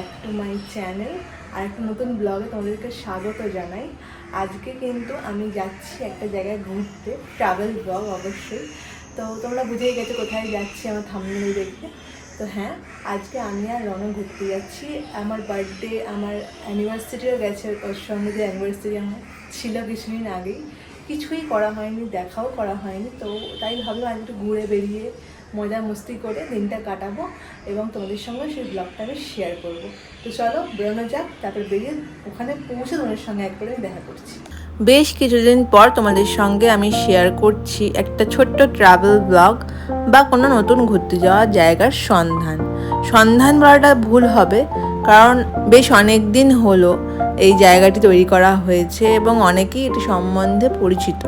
Back to my channel. আর একটা নতুন ব্লগে তোমাদেরকে স্বাগত জানাই। আজকে কিন্তু আমি যাচ্ছি একটা জায়গায় ঘুরতে, ট্রাভেল ব্লগ অবশ্যই। তো তোমরা বুঝেই গেছো কোথায় যাচ্ছি আমার থাম্বনেল দেখে। তো হ্যাঁ, আজকে আমি আর রনু ঘুরতে যাচ্ছি। আমার বার্থডে, আমার অ্যানিভার্সারিও গেছে, ওর সঙ্গে যে অ্যানিভার্সারি আমার ছিল কিছুদিন আগেই, কিছুই করা হয়নি, দেখাও করা হয়নি। তো তাই ভাবলাম আজ একটু ঘুরে বেরিয়ে মজা মস্তি করে দিনটা কাটাবো এবং তোমাদের সঙ্গে সেই ব্লগটা আমি শেয়ার করবো। তো চলো বেরোনো যাক, তারপর বেরিয়ে ওখানে পৌঁছে তোমাদের সঙ্গে একবারে দেখা করছি। বেশ কিছুদিন পর তোমাদের সঙ্গে আমি শেয়ার করছি একটা ছোট্ট ট্রাভেল ব্লগ বা কোনো নতুন ঘুরতে যাওয়ার জায়গার সন্ধান বলাটা ভুল হবে, কারণ বেশ অনেক দিন হলো এই জায়গাটি তৈরি করা হয়েছে এবং অনেকেই এটি সম্বন্ধে পরিচিত।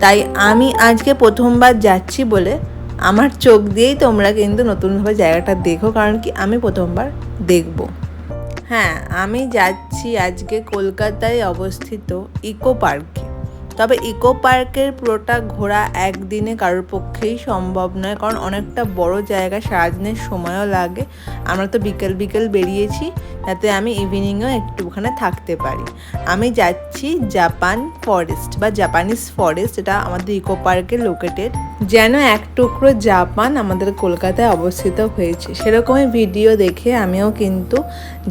তাই আমি আজকে প্রথমবার যাচ্ছি বলে আমার চোখ দিয়েই তোমরা কিন্তু নতুনভাবে জায়গাটা দেখো, কারণ কি আমি প্রথমবার দেখব। হ্যাঁ, আমি যাচ্ছি আজকে কলকাতায় অবস্থিত ইকো পার্কে। তবে ইকো পার্কের পুরোটা ঘোরা একদিনে কারোর পক্ষেই সম্ভব নয়, কারণ অনেকটা বড় জায়গা, সারাদিনের সময়ও লাগে। আমরা তো বিকেল বেরিয়েছি, যাতে আমি ইভিনিংয়েও একটু ওখানে থাকতে পারি। আমি যাচ্ছি জাপান ফরেস্ট বা জাপানিজ ফরেস্ট, এটা আমাদের ইকো পার্কে লোকেটেড। যেন এক টুকরো জাপান আমাদের কলকাতায় অবস্থিত হয়েছে, সেরকমই ভিডিও দেখে আমিও কিন্তু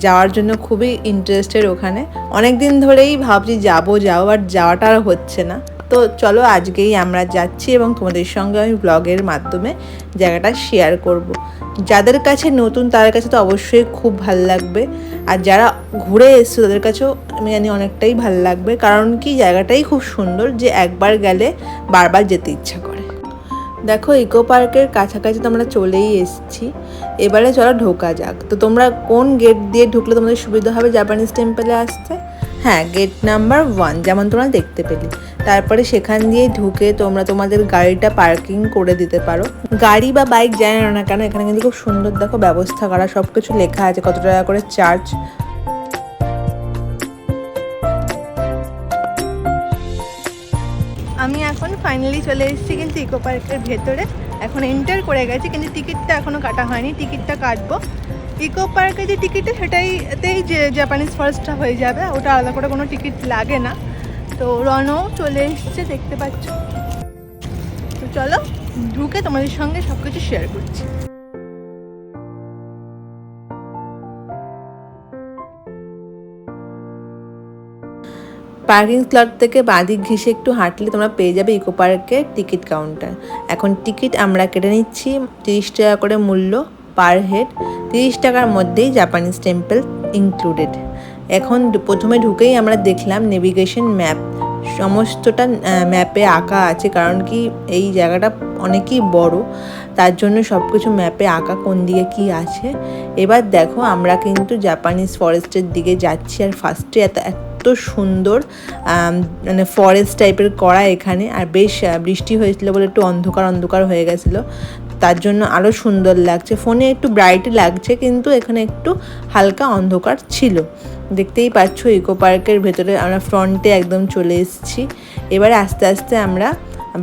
যাওয়ার জন্য খুবই ইন্টারেস্টেড। ওখানে অনেক দিন ধরেই ভাবছি যাবো আর যাওয়াটা আর হচ্ছে না। তো চলো আজকেই আমরা যাচ্ছি এবং তোমাদের সঙ্গে আমি ব্লগের মাধ্যমে জায়গাটা শেয়ার করব। যাদের কাছে নতুন তাদের কাছে তো অবশ্যই খুব ভালো লাগবে, আর যারা ঘুরে এসছে তাদের কাছেও আমি জানি অনেকটাই ভালো লাগবে, কারণ কি জায়গাটাই খুব সুন্দর, যে একবার গেলে বারবার যেতে ইচ্ছা করে। দেখো ইকো পার্কের কাছাকাছি তো আমরা চলেই এসেছি, এবারে চলো ঢোকা যাক। তো তোমরা কোন গেট দিয়ে ঢুকলে তোমাদের সুবিধা হবে জাপানিজ টেম্পলে আসতে? হ্যাঁ, গেট নাম্বার 1 যেমন তোমরা দেখতে পেলে। তারপরে সেখান দিয়ে ঢুকে তোমরা তোমাদের গাড়িটা পার্কিং করে দিতে পারো। গাড়ি বা বাইক জানি না কেন, এখানে কিন্তু খুব সুন্দর দেখো ব্যবস্থা করা, সব কিছু লেখা আছে কত টাকা করে চার্জ। আমি এখন ফাইনালি চলে এসেছি কিন্তু ইকো পার্কের ভেতরে। এখন এন্টার করে গেছি, কিন্তু টিকিটটা এখনও কাটা হয়নি, টিকিটটা কাটবো। ইকো পার্কে যে টিকিটটা সেটাইতেই যে জাপানিজ ফরেস্টটা হয়ে যাবে, ওটা আলাদা করে কোনো টিকিট লাগে না। তো রনও চলে এসছে দেখতে পাচ্ছ। তো চলো ঢুকে তোমাদের সঙ্গে সব কিছু শেয়ার করছি। পার্কিং স্লট থেকে বাঁদিক ঘেঁষে একটু হাঁটলে তোমরা পেয়ে যাবে ইকো পার্কের টিকিট কাউন্টার। এখন টিকিট আমরা কেটে নিচ্ছি, 30 টাকা করে মূল্য পার হেড। 30 টাকার মধ্যেই জাপানিজ টেম্পল ইনক্লুডেড। এখন প্রথমে ঢুকেই আমরা দেখলাম নেভিগেশন ম্যাপ, সমস্তটা ম্যাপে আঁকা আছে, কারণ কি এই জায়গাটা অনেকই বড়, তার জন্য সব কিছু ম্যাপে আঁকা কোন দিকে কি আছে। এবার দেখো আমরা কিন্তু জাপানিজ ফরেস্টের দিকে যাচ্ছি, আর ফার্স্টে এত সুন্দর মানে ফরেস্ট টাইপের করা এখানে। আর বেশ বৃষ্টি হয়েছিল বলে একটু অন্ধকার হয়ে গেছিলো, তার জন্য আরও সুন্দর লাগছে। ফোনে একটু ব্রাইট লাগছে, কিন্তু এখানে একটু হালকা অন্ধকার ছিল। দেখতেই পাচ্ছ ইকো পার্কের ভেতরে আমরা ফ্রন্টে একদম চলে এসেছি। এবারে আস্তে আস্তে আমরা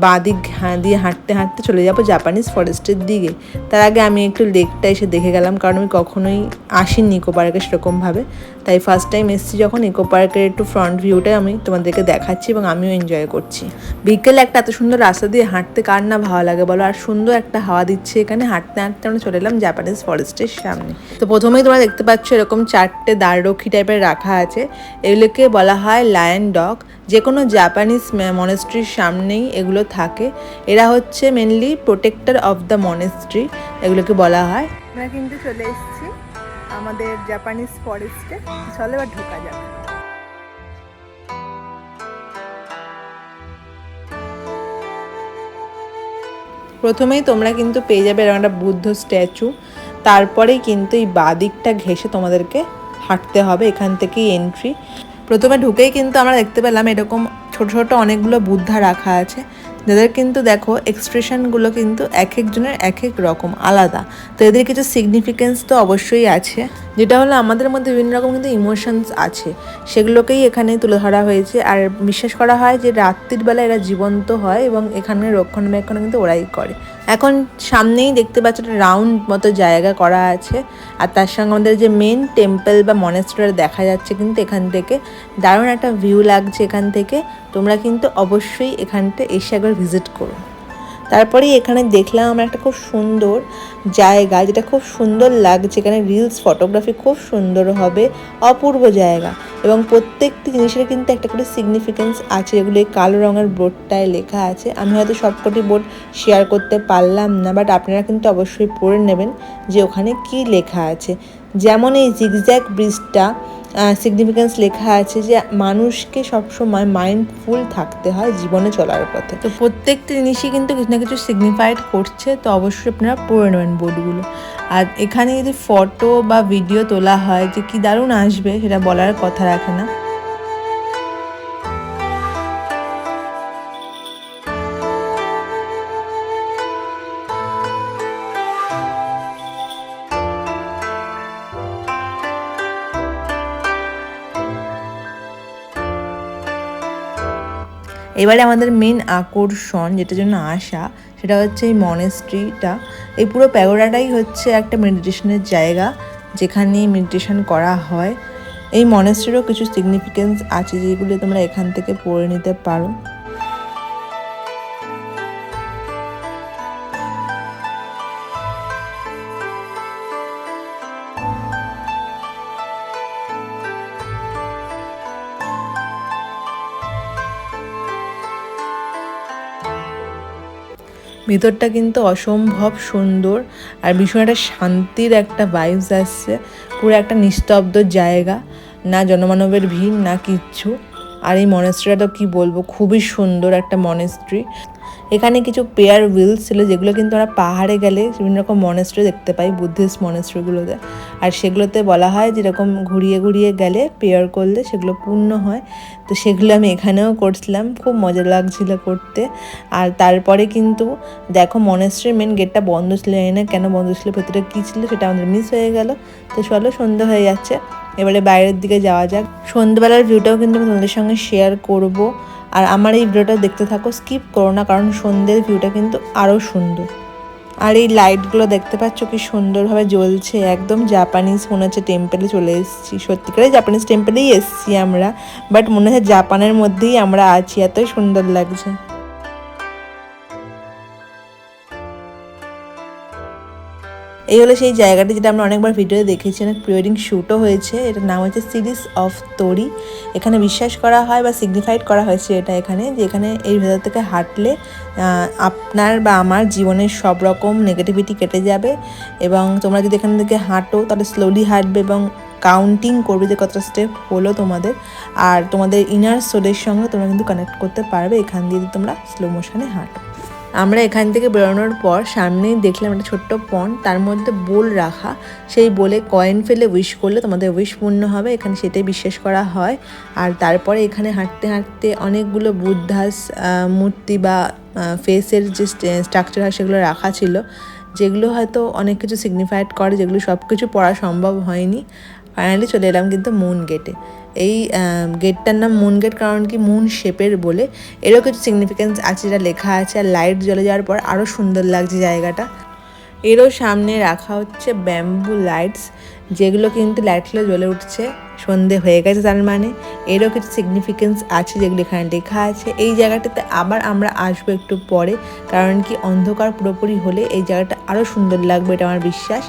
বাঁদিক দিয়ে হাঁটতে চলে যাবো জাপানিজ ফরেস্টের দিকে। তার আগে আমি একটু লেকটা এসে দেখে গেলাম, কারণ আমি কখনোই আসিনি ইকো পার্কে সেরকমভাবে। তাই ফার্স্ট টাইম এসেছি যখন, ইকো পার্কের একটু ফ্রন্ট ভিউটাই আমি তোমাদেরকে দেখাচ্ছি এবং আমিও এনজয় করছি। বিকেলে একটা এত সুন্দর রাস্তা দিয়ে হাঁটতে কার না ভালো লাগে বলো, আর সুন্দর একটা হাওয়া দিচ্ছে এখানে। হাঁটতে আমরা চলে এলাম জাপানিজ ফরেস্টের সামনে। তো প্রথমেই তোমরা দেখতে পাচ্ছ এরকম 4টে দ্বাররক্ষী টাইপের রাখা আছে, এগুলোকে বলা হয় লায়ন ডগ। যে কোনো জাপানিজ মনেস্ট্রির সামনেই এগুলো থাকে। এরা হচ্ছে mainly protector of the monastery, এগুলোকে বলা হয়। আমরা কিন্তু চলে এসেছি আমাদের জাপানিজ ফরেস্টে। চলো এবার ঢোকা যাক। প্রথমেই তোমরা কিন্তু পেয়ে যাবে এরকম একটা বুদ্ধ স্ট্যাচু, তারপরেই কিন্তু এই বাদিকটা ঘেঁষে তোমাদেরকে হাঁটতে হবে, এখান থেকেই এন্ট্রি। প্রথমে ঢুকেই কিন্তু আমরা দেখতে পেলাম এরকম ছোট ছোট অনেকগুলো বুদ্ধা রাখা আছে, যাদের কিন্তু দেখো এক্সপ্রেশনগুলো কিন্তু এক একজনের এক এক রকম আলাদা। তো এদের কিছু সিগনিফিকেন্স তো অবশ্যই আছে, যেটা হলো আমাদের মধ্যে বিভিন্ন রকম কিন্তু ইমোশনস আছে, সেগুলোকেই এখানে তুলে ধরা হয়েছে। আর বিশ্বাস করা হয় যে রাত্রির বেলা এরা জীবন্ত হয় এবং এখানে রক্ষণাবেক্ষণ কিন্তু ওরাই করে। এখন সামনেই দেখতে পাচ্ছ একটা রাউন্ড মতো জায়গা করা আছে, আর তার সঙ্গে আমাদের যে মেন টেম্পল বা মনেস্ট্রিটা দেখা যাচ্ছে কিন্তু এখান থেকে। দারুণ একটা ভিউ লাগছে এখান থেকে। তোমরা কিন্তু অবশ্যই এখানটা এসে একবার ভিজিট করো। তারপরেই এখানে দেখলাম আমরা একটা খুব সুন্দর জায়গা, যেটা খুব সুন্দর লাগছে। এখানে রিলস ফটোগ্রাফি খুব সুন্দর হবে, অপূর্ব জায়গা। এবং প্রত্যেকটি জিনিসের কিন্তু একটা করে সিগনিফিকেন্স আছে, যেগুলো এই কালো রঙের বোর্ডটায় লেখা আছে। আমি হয়তো সবকটি বোর্ড শেয়ার করতে পারলাম না, বাট আপনারা কিন্তু অবশ্যই পড়ে নেবেন যে ওখানে কি লেখা আছে। যেমন এই জিগজ্যাগ ব্রিজটা সিগনিফিকেন্স লেখা আছে যে মানুষকে সবসময় মাইন্ডফুল থাকতে হয় জীবনে চলার পথে। তো প্রত্যেকটা জিনিসই কিন্তু কিছু না কিছু সিগনিফাইড করছে, তো অবশ্যই আপনারা পড়ে নেবেন বোর্ডগুলো। আর এখানে যদি ফটো বা ভিডিও তোলা হয় যে কি দারুণ আসবে, সেটা বলার কথা রাখে না। এবারে আমাদের মেন আকর্ষণ, যেটার জন্য আসা, সেটা হচ্ছে এই মনেস্ট্রিটা। এই পুরো প্যাগোডাটাই হচ্ছে একটা মেডিটেশনের জায়গা, যেখানে মেডিটেশন করা হয়। এই মনেস্ট্রিরও কিছু সিগনিফিকেন্স আছে, যেগুলো তোমরা এখান থেকে পড়ে নিতে পারো। ভেতরটা কিন্তু অসম্ভব সুন্দর, আর ভীষণ একটা শান্তির একটা ভাইবস আসছে। পুরো একটা নিস্তব্ধ জায়গা, না জনমানবের ভিড় না কিচ্ছু। আর এই মনেস্ট্রিটা তো কী বলবো, খুবই সুন্দর একটা মনেস্ট্রি। এখানে কিছু পেয়ার হুইলস ছিল, যেগুলো কিন্তু আমরা পাহাড়ে গেলে বিভিন্ন রকম মনেস্ট্রি দেখতে পাই, বুদ্ধিস্ট মনেস্ট্রিগুলোতে। আর সেগুলোতে বলা হয় যেরকম ঘুরিয়ে ঘুরিয়ে গেলে পেয়ার করলে সেগুলো পূর্ণ হয়। তো সেগুলো আমি এখানেও করছিলাম, খুব মজা লাগছিল করতে। আর তারপরে কিন্তু দেখো মনেস্ট্রির মেন গেটটা বন্ধ ছিল, জানি না কেন বন্ধ ছিল, ভেতরে কী ছিল সেটা আমাদের মিস হয়ে গেল। তো চলো, সন্ধ্যা হয়ে যাচ্ছে, এবারে বাইরের দিকে যাওয়া যাক। সন্ধ্যেবেলার ভিউটাও কিন্তু আমি তোমাদের সঙ্গে শেয়ার করব। আর আমার এই ভিডিওটা দেখতে থাকো, স্কিপ করো না, কারণ সন্ধ্যের ভিউটা কিন্তু আরও সুন্দর। আর এই লাইটগুলো দেখতে পাচ্ছ কি সুন্দরভাবে জ্বলছে, একদম জাপানিজ মনে হচ্ছে টেম্পেলে চলে এসেছি। সত্যিকারে জাপানিজ টেম্পেলেই এসেছি আমরা, বাট মনে হচ্ছে জাপানের মধ্যেই আমরা আছি, এতই সুন্দর লাগছে। এই হলো সেই জায়গাটি, যেটা আমরা অনেকবার ভিডিওতে দেখেছি, অনেক প্রি ওয়েডিং শ্যুটও হয়েছে। এটার নাম হচ্ছে সিরিজ অফ তোরি। এখানে বিশ্বাস করা হয় বা সিগনিফাইড করা হয়েছে এটা এখানে, যে এখানে এই ভেতর থেকে হাঁটলে আপনার বা আমার জীবনের সব রকম নেগেটিভিটি কেটে যাবে। এবং তোমরা যদি এখান থেকে হাঁটো তাহলে স্লোলি হাঁটবে এবং কাউন্টিং করবে যে কতটা স্টেপ হলো তোমাদের। আর তোমাদের ইনার সোলের সঙ্গে তোমরা কিন্তু কানেক্ট করতে পারবে এখান দিয়ে তোমরা স্লো মোশনে হাঁটো। আমরা এখান থেকে বেরোনোর পর সামনেই দেখলাম একটা ছোট্ট পন্ড, তার মধ্যে বোল রাখা। সেই বোলে কয়েন ফেলে উইশ করলে তোমাদের উইশ পূর্ণ হবে, এখানে সেটাই বিশ্বাস করা হয়। আর তারপরে এখানে হাঁটতে হাঁটতে অনেকগুলো বুদ্ধাস মূর্তি বা ফেসের যে স্ট্রাকচার হয় সেগুলো রাখা ছিল, যেগুলো হয়তো অনেক কিছু সিগনিফাইড করে, যেগুলো সব কিছু পড়া সম্ভব হয়নি। ফাইনালি চলে এলাম কিন্তু মুন গেটে। এই গেটটার নাম মুন গেট কারণ কি মুন শেপের বলে। এরও কিছু সিগনিফিকেন্স আছে, যেটা লেখা আছে। আর লাইট জ্বলে যাওয়ার পর আরও সুন্দর লাগছে জায়গাটা। এরও সামনে রাখা হচ্ছে ব্যাম্বু লাইটস, যেগুলো কিন্তু লাইটগুলো জ্বলে উঠছে, সন্ধে হয়ে গেছে তার মানে। এরও কিছু সিগনিফিকেন্স আছে, যেগুলো এখানে লেখা আছে। এই জায়গাটাতে আবার আমরা আসবো একটু পরে, কারণ কি অন্ধকার পুরোপুরি হলে এই জায়গাটা আরও সুন্দর লাগবে, এটা আমার বিশ্বাস।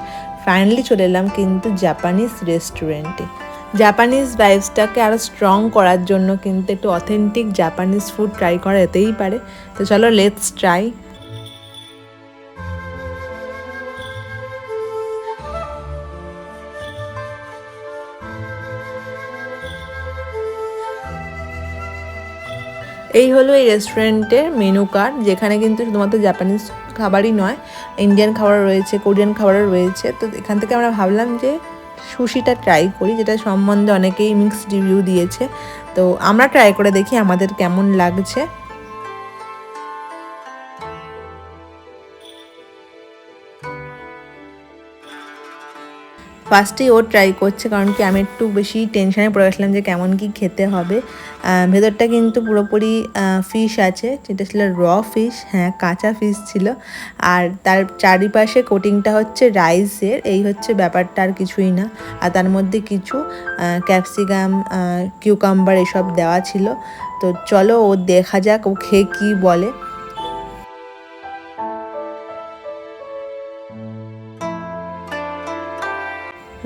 ফাইনালি চলে এলাম কিন্তু জাপানিজ রেস্টুরেন্টে। জাপানিজ ভাইবসটাকে আরও স্ট্রং করার জন্য কিন্তু একটু অথেন্টিক জাপানিজ ফুড ট্রাই করা যেতেই পারে। তো চলো, লেটস ট্রাই। এই হলো এই রেস্টুরেন্টের মেনু কার্ড, যেখানে কিন্তু শুধুমাত্র জাপানিজ খাবারই নয়, ইন্ডিয়ান খাবার রয়েছে, কোরিয়ান খাবারও রয়েছে। তো এখান থেকে আমরা ভাবলাম যে সুশিটা ট্রাই করি, যেটা সম্বন্ধে অনেকেই মিক্সড রিভিউ দিয়েছে। তো আমরা ট্রাই করে দেখি আমাদের কেমন লাগছে। ফার্স্টেই ও ট্রাই করছে, কারণ কি আমি একটু বেশি টেনশানে পড়ে গেছিলাম যে কেমন কি খেতে হবে। ভেতরটা কিন্তু পুরোপুরি ফিশ আছে, যেটা ছিল র ফিশ, হ্যাঁ কাঁচা ফিশ ছিল। আর তার চারিপাশে কোটিংটা হচ্ছে রাইসের, এই হচ্ছে ব্যাপারটা, আর কিছুই না। আর তার মধ্যে কিছু ক্যাপসিকাম, কিউকাম্বার এসব দেওয়া ছিল। তো চলো ও দেখা যাক ও খেয়ে কী বলে।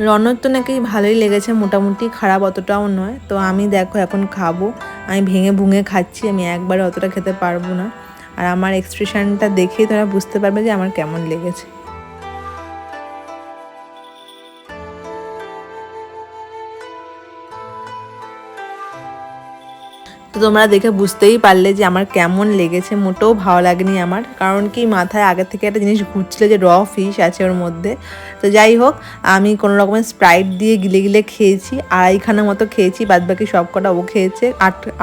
রনর তো নাকি ভালোই লেগেছে, মোটামুটি খারাপ অতটাও নয়। তো আমি দেখো এখন খাবো, আমি ভেঙে ভুঙে খাচ্ছি, আমি একবারে অতটা খেতে পারবো না। আর আমার এক্সপ্রেশনটা দেখেই তোমরা বুঝতে পারবে যে আমার কেমন লেগেছে। তো তোমরা দেখে বুঝতেই পারলে যে আমার কেমন লেগেছে। মোটেও ভালো লাগেনি আমার, কারণ কি মাথায় আগে থেকে একটা জিনিস ঘুরছিল যে র ফিশ আছে ওর মধ্যে। তো যাই হোক, আমি কোনো রকমের স্প্রাইট দিয়ে গিলে গিলে খেয়েছি, আড়াইখানা মতো খেয়েছি, বাদবাকি সব কটা ও খেয়েছে।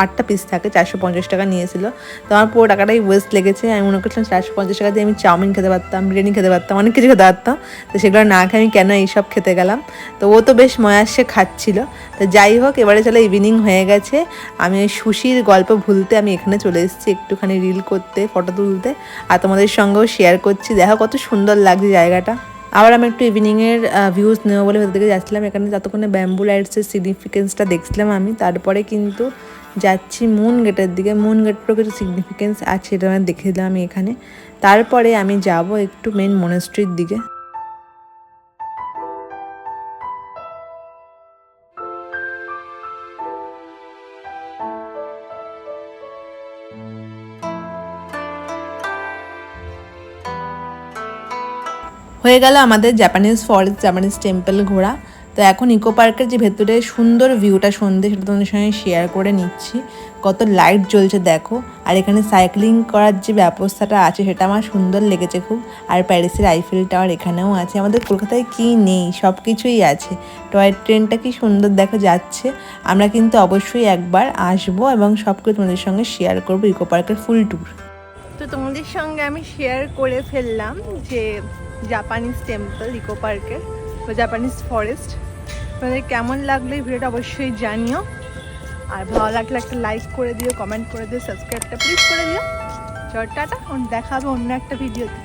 আটটা পিস থাকে, 450 টাকা নিয়েছিল। তো আমার পুরো টাকাটাই ওয়েস্ট লেগেছে। আমি মনে করছিলাম 450 টাকা দিয়ে আমি চাউমিন খেতে পারতাম, বিরিয়ানি খেতে পারতাম, অনেক কিছু খেতে পারতাম। তো সেগুলো না খেয়ে আমি কেন এইসব খেতে গেলাম। তো ও তো বেশ ময়াসে খাচ্ছিল। তো যাই হোক, এবারে চলো ইভিনিং হয়ে গেছে, আমি ওই সুশির গল্প ভুলতে আমি এখানে চলে এসেছি একটুখানি রিল করতে, ফটো তুলতে, আর তোমাদের সঙ্গেও শেয়ার করছি। দেখো কত সুন্দর লাগছে জায়গাটা। আবার আমি একটু ইভিনিংয়ের ভিউজ নেবো বলে ভেতর দিকে যাচ্ছিলাম। এখানে যতক্ষণে ব্যাম্বু লাইটসের সিগনিফিকেন্সটা দেখছিলাম আমি, তারপরে কিন্তু যাচ্ছি মুন গেটের দিকে। মুন গেটেরও কিছু সিগনিফিকেন্স আছে, এটা আমি দেখে দিলাম আমি এখানে। তারপরে আমি যাব একটু মেন মনেস্ট্রির দিকে। হয়ে গেল আমাদের জাপানিজ ফরেস্ট, জাপানিজ টেম্পল ঘোরা। তো এখন ইকো পার্কের যে ভেতরে সুন্দর ভিউটা সন্ধ্যে, সেটা তোমাদের সঙ্গে শেয়ার করে নিচ্ছি। কত লাইট জ্বলছে দেখো। আর এখানে সাইক্লিং করার যে ব্যবস্থাটা আছে সেটা আমার সুন্দর লেগেছে খুব। আর প্যারিসের আইফেল টাওয়ার এখানেও আছে। আমাদের কলকাতায় কী নেই, সব কিছুই আছে। টয় ট্রেনটা কি সুন্দর দেখো যাচ্ছে। আমরা কিন্তু অবশ্যই একবার আসবো এবং সব কিছু তোমাদের সঙ্গে শেয়ার করবো ইকো পার্কের ফুল ট্যুর। তো তোমাদের সঙ্গে আমি শেয়ার করে ফেললাম যে জাপানিজ টেম্পল ইকো পার্কের বা জাপানিজ ফরেস্ট। তোমাদের কেমন লাগলো এই ভিডিওটা অবশ্যই জানিও। আর ভালো লাগলে একটা লাইক করে দিও, কমেন্ট করে দিও, সাবস্ক্রাইবটা প্লিজ করে দিও। চল টাটা, দেখা হবে অন্য একটা ভিডিওতে।